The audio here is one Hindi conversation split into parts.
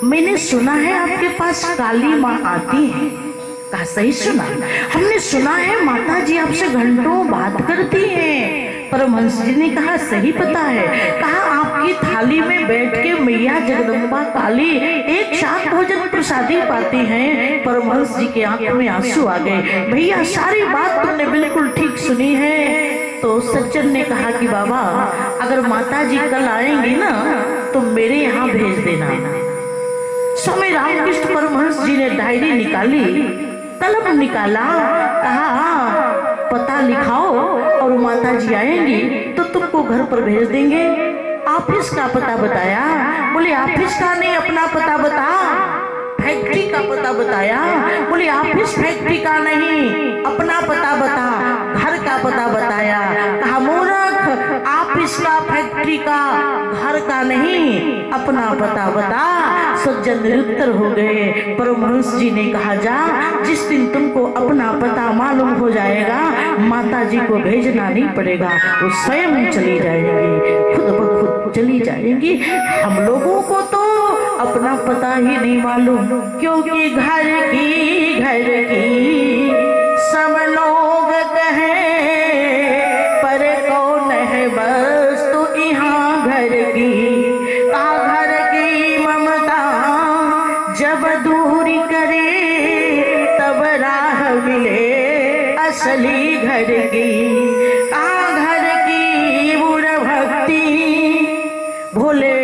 मैंने सुना है आपके पास काली माँ आती है। कहा सही सुना, हमने सुना है माता जी आपसे घंटों बात करती हैं। परमहंस जी ने कहा सही पता है। कहा आपकी थाली में बैठ के मैया जगदम्बा काली एक साथ भोजन प्रसादी पाती हैं। परमहंस जी के आंख में आंसू आ गए। भैया सारी बात तुमने बिल्कुल ठीक सुनी है। तो सज्जन ने कहा कि बाबा अगर माता जी कल आएंगी ना तो मेरे यहाँ भेज देना। स्वामी रामकृष्ण परमहंस जी ने डायरी निकाली, कलम निकाला, कहा पता लिखाओ और माता जी आएंगी तो तुमको घर पर भेज देंगे। ऑफिस का पता बताया। बोले ऑफिस का नहीं, अपना पता बता। फैक्ट्री का पता बताया। बोले ऑफिस फैक्ट्री का नहीं, अपना पता बता। घर का पता बताया। कहा मूर्ख, ऑफिस का फैक्ट्री का घर का नहीं, अपना पता बता। सज्जन निरुत्तर हो गए। परमहंस जी ने कहा जा, जिस दिन तुमको अपना पता मालूम हो जाएगा माता जी को भेजना नहीं पड़ेगा, वो स्वयं चली जाएंगी, खुद ब खुद चली जाएंगी। हम लोगों को तो अपना पता ही नहीं मालूम, क्योंकि घर की सब लोग कहें, पर कौन है बस तो यहाँ घर की। घर की ममता जब दूरी करे तब राह मिले असली घर की। घर की बुर भक्ति भोले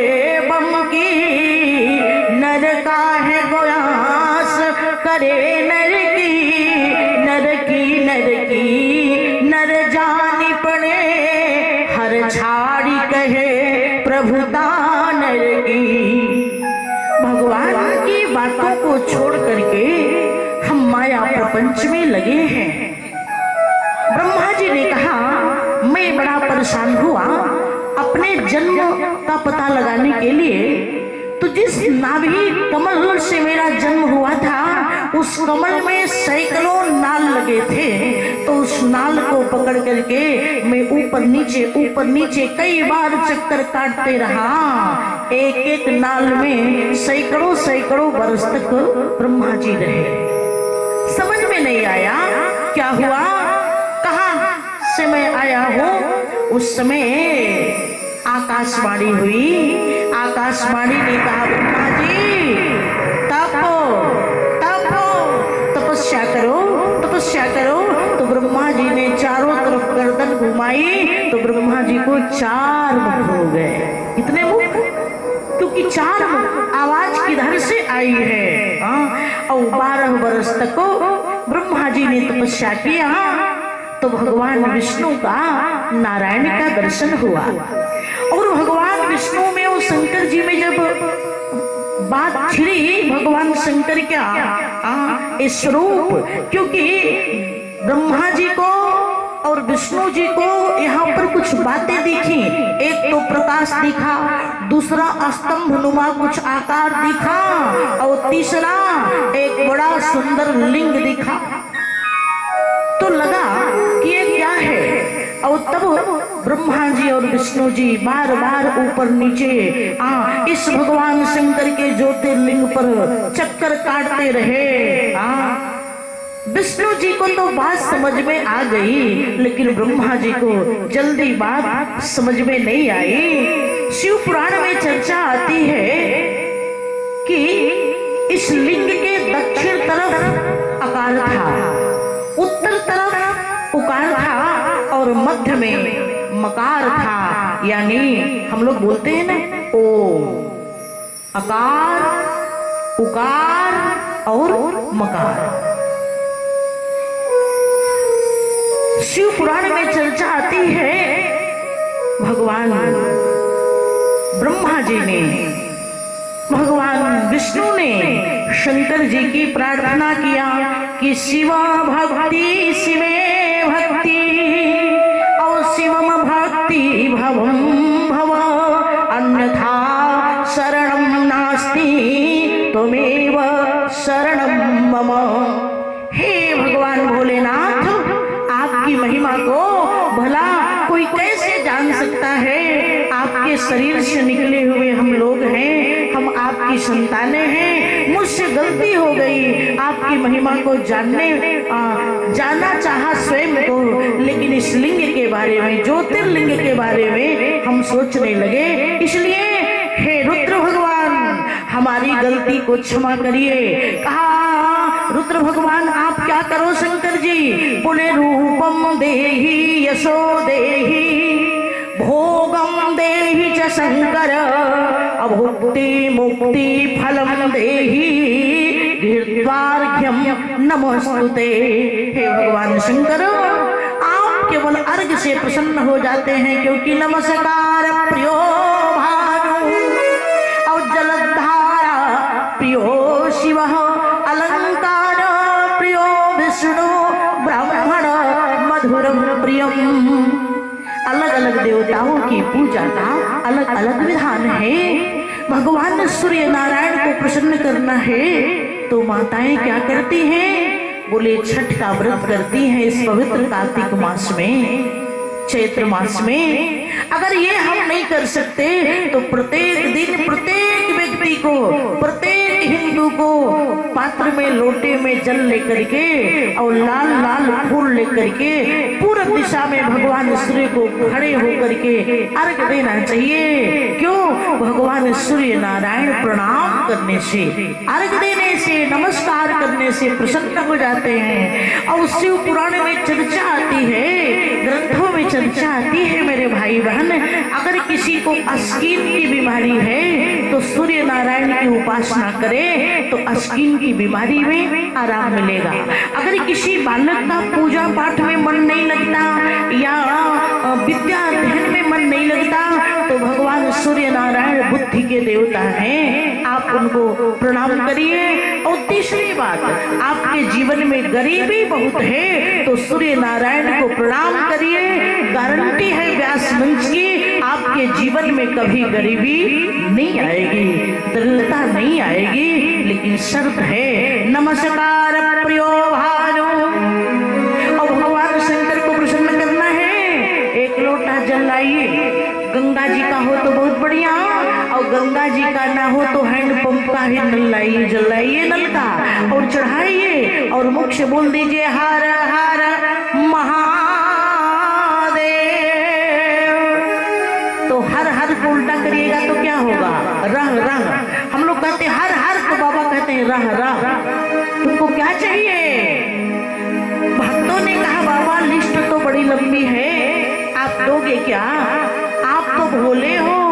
बम की, नर का है गोयास करे नर की नर जानी पड़े, हर झाड़ी कहे प्रभुता नर की। भगवान की बातों को छोड़ करके हम माया प्रपंच में लगे हैं। ब्रह्मा जी ने कहा मैं बड़ा परेशान हुआ अपने जन्म का पता लगाने के लिए। तो जिस नाभि कमल से मेरा जन्म हुआ था उस कमल में सैकड़ों नाल लगे थे। तो उस नाल को पकड़ करके मैं ऊपर नीचे कई बार चक्कर काटते रहा। एक एक नाल में सैकड़ों वर्ष तक ब्रह्मा जी रहे। समझ में नहीं आया क्या हुआ, कहाँ से मैं आया हूँ। उस समय आकाशवाणी हुई। आकाशवाणी ने कहा ब्रह्मा जी तपस्या करो। तो ब्रह्मा जी ने चारों तरफ गर्दन घुमाई तो ब्रह्मा जी को 4 मुख हो गए। इतने मुख, क्योंकि 4 मुख आवाज किधर से आई है। और 12 वर्ष तक ब्रह्मा जी ने तपस्या किया तो भगवान विष्णु का नारायण का दर्शन हुआ। और भगवान विष्णु में और शंकर जी में जब बात छिड़ी, भगवान शंकर क्या स्वरूप, क्योंकि ब्रह्मा जी को और विष्णु जी को यहाँ पर कुछ बातें दिखी। एक तो प्रकाश दिखा, दूसरा स्तंभ नुमा कुछ आकार दिखा, और तीसरा एक बड़ा सुंदर लिंग दिखा। तो लगा कि ये क्या है। और तब ब्रह्मा जी और विष्णु जी बार बार ऊपर नीचे इस भगवान शंकर के ज्योतिर्लिंग पर चक्कर काटते रहे। विष्णु जी को तो बात समझ में आ गई, लेकिन ब्रह्मा जी को जल्दी बात समझ में नहीं आई। शिव पुराण में चर्चा आती है कि इस लिंग के दक्षिण तरफ आकार था, उत्तर तरफ उकार था और मध्य में मकार था। यानी हम लोग बोलते हैं ना ओम, अकार, उकार और मकार। शिव पुराण में चर्चा आती है भगवान ब्रह्मा जी ने, भगवान विष्णु ने शंकर जी की प्रार्थना किया कि शिवा भक्ति शिवे भक्ति और शिवम भक्ति भवम भव, अन्यथा शरणम नास्ति त्वमेव शरणम मम। हे भगवान भोलेनाथ, आपकी महिमा को भला कोई कैसे जान सकता है। आपके आपके शरीर से निकले हुए हम लोग हैं, हम आपकी संतानें हैं, मुझसे गलती हो गई। आपकी महिमा को जाना चाहा स्वयं को, लेकिन इस लिंग के बारे में, ज्योतिर्लिंग के बारे में हम सोचने लगे। इसलिए हे रुद्र भगवान, हमारी गलती को क्षमा करिए। कहा रुद्र भगवान आप क्या करो शंकर जी? बोले रूपम देहि यशो देहि भोगम देहि च शंकर अभुक्ति मुक्ति फलम देहि गिरद्वार्घ्यम नमोस्तुते। हे भगवान शंकर, आप केवल अर्घ से प्रसन्न हो जाते हैं, क्योंकि नमस्कार प्रियो भानु और जलधारा प्रियो शिव, अलंकार प्रियो विष्णु, ब्राह्मण मधुरम प्रियम। अलग अलग देवताओं की पूजा का अलग अलग विधान है। भगवान सूर्य नारायण को प्रसन्न करना है तो माताएं क्या करती हैं? बोले छठ का व्रत करती हैं इस पवित्र कार्तिक मास में, चैत्र मास में। अगर ये हम नहीं कर सकते तो प्रत्येक दिन प्रत्येक व्यक्ति को, प्रत्येक हिंदू को पात्र में लोटे में जल लेकर के और लाल लाल फूल लेकर के पूर्व दिशा में भगवान सूर्य को खड़े होकर के अर्घ देना चाहिए। क्यों? भगवान सूर्य नारायण प्रणाम करने से, अर्घ देने से, नमस्कार करने से प्रसन्न हो जाते हैं। और शिव पुराण में चर्चा आती है, ग्रंथों में चर्चा आती है मेरे भाई बहन, अगर किसी को अस्किन की बीमारी है तो सूर्य नारायण की उपासना करे तो अस्किन की बीमारी में आराम मिलेगा। अगर किसी बालक का पूजा पाठ में मन नहीं लगता या विद्या अध्ययन में मन नहीं लगता तो भगवान सूर्य नारायण बुद्धि के देवता हैं, आप उनको प्रणाम करिए। और तीसरी बात, आपके जीवन में गरीबी बहुत है तो सूर्य नारायण को प्रणाम करिए। गारंटी है व्यास मंच की, आपके जीवन में कभी गरीबी नहीं आएगी, दरिद्रता नहीं आएगी, लेकिन शर्त है नमस्कार प्रियो भानु। और भगवान शंकर को प्रसन्न करना है, एक लोटा जल लाइए, गंगा जी का हो तो बहुत बढ़िया, और गंगा जी का ना हो तो हैंडपंप का ही नल लाइए, जलाइए नल का और चढ़ाइए और मुख से बोल दीजिए हर हर महादेव। तो हर हर को उल्टा करिएगा तो क्या होगा? रह रह। हम लोग कहते हैं हर हर, तो बाबा कहते हैं रह रह। तुमको क्या चाहिए? भक्तों ने कहा बाबा लिस्ट तो बड़ी लंबी है, आप दोगे क्या? आप तो भोले हो।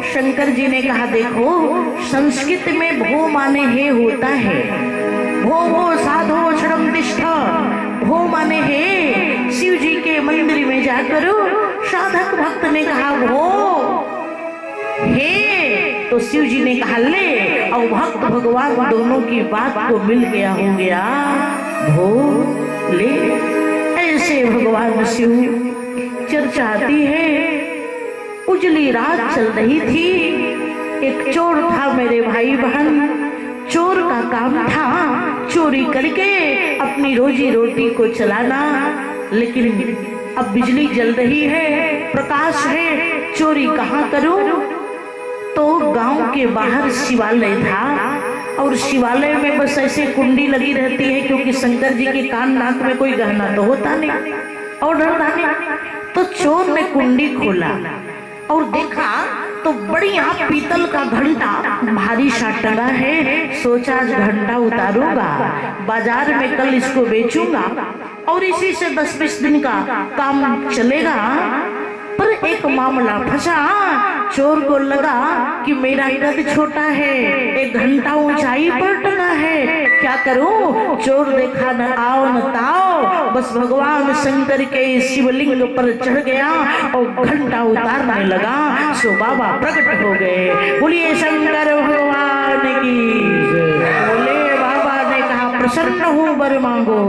शंकर जी ने कहा देखो, संस्कृत में भो माने हे होता है, भो वो साधो क्षणम तिष्ठ, भो माने हे। शिव जी के मंदिर में जाकर साधक भक्त ने कहा भो हे, तो शिव जी ने कहा ले, और भक्त भगवान दोनों की बात को मिल गया, हो गया भो ले। ऐसे भगवान शिव चर्चा आती है। उजली रात चल रही थी, एक चोर था मेरे भाई बहन, चोर का काम था चोरी करके अपनी रोजी रोटी को चलाना। लेकिन अब बिजली जल रही है, प्रकाश है, चोरी कहाँ करूं? तो गांव के बाहर शिवालय था, और शिवालय में बस ऐसे कुंडी लगी रहती है, क्योंकि शंकर जी के कान नाक में कोई गहना तो होता नहीं और डरता नहीं। तो चोर ने कुंडी खोला और देखा तो बढ़िया पीतल का घंटा भारी सा टंगा है। सोचा आज घंटा उतारूंगा, बाजार में कल इसको बेचूंगा और इसी से 10-20 दिन का काम चलेगा। पर एक मामला फंसा, चोर को लगा कि मेरा कद छोटा है, एक घंटा ऊंचाई पर टंगा है, क्या करूं? चोर देखा न आओ न ताओ, बस भगवान शंकर के शिवलिंग पर चढ़ गया और घंटा उतारने लगा। सो बाबा प्रकट हो गए। बोलिए शंकर भगवान की। बोले बाबा ने कहा प्रसन्न हूं, वर मांगो।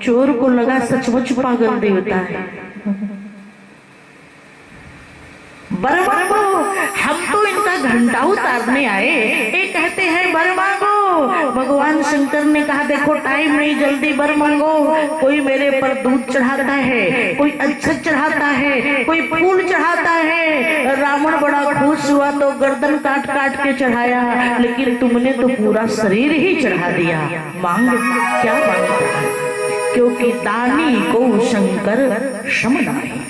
चोर को लगा सचमुच पागल देवता है, वर मांगो। हम तो इनका घंटा उतारने आए, ये कहते हैं वर मांगो। भगवान शंकर ने कहा देखो टाइम नहीं, जल्दी वर मांगो। कोई मेरे पर दूध चढ़ाता है, कोई अक्षत चढ़ाता है, कोई फूल चढ़ाता है। रावण बड़ा खुश हुआ तो गर्दन काट काट के चढ़ाया, लेकिन तुमने तो पूरा शरीर ही चढ़ा दिया। मांग क्या मांगता है, क्योंकि दानी को शंकर समदानी।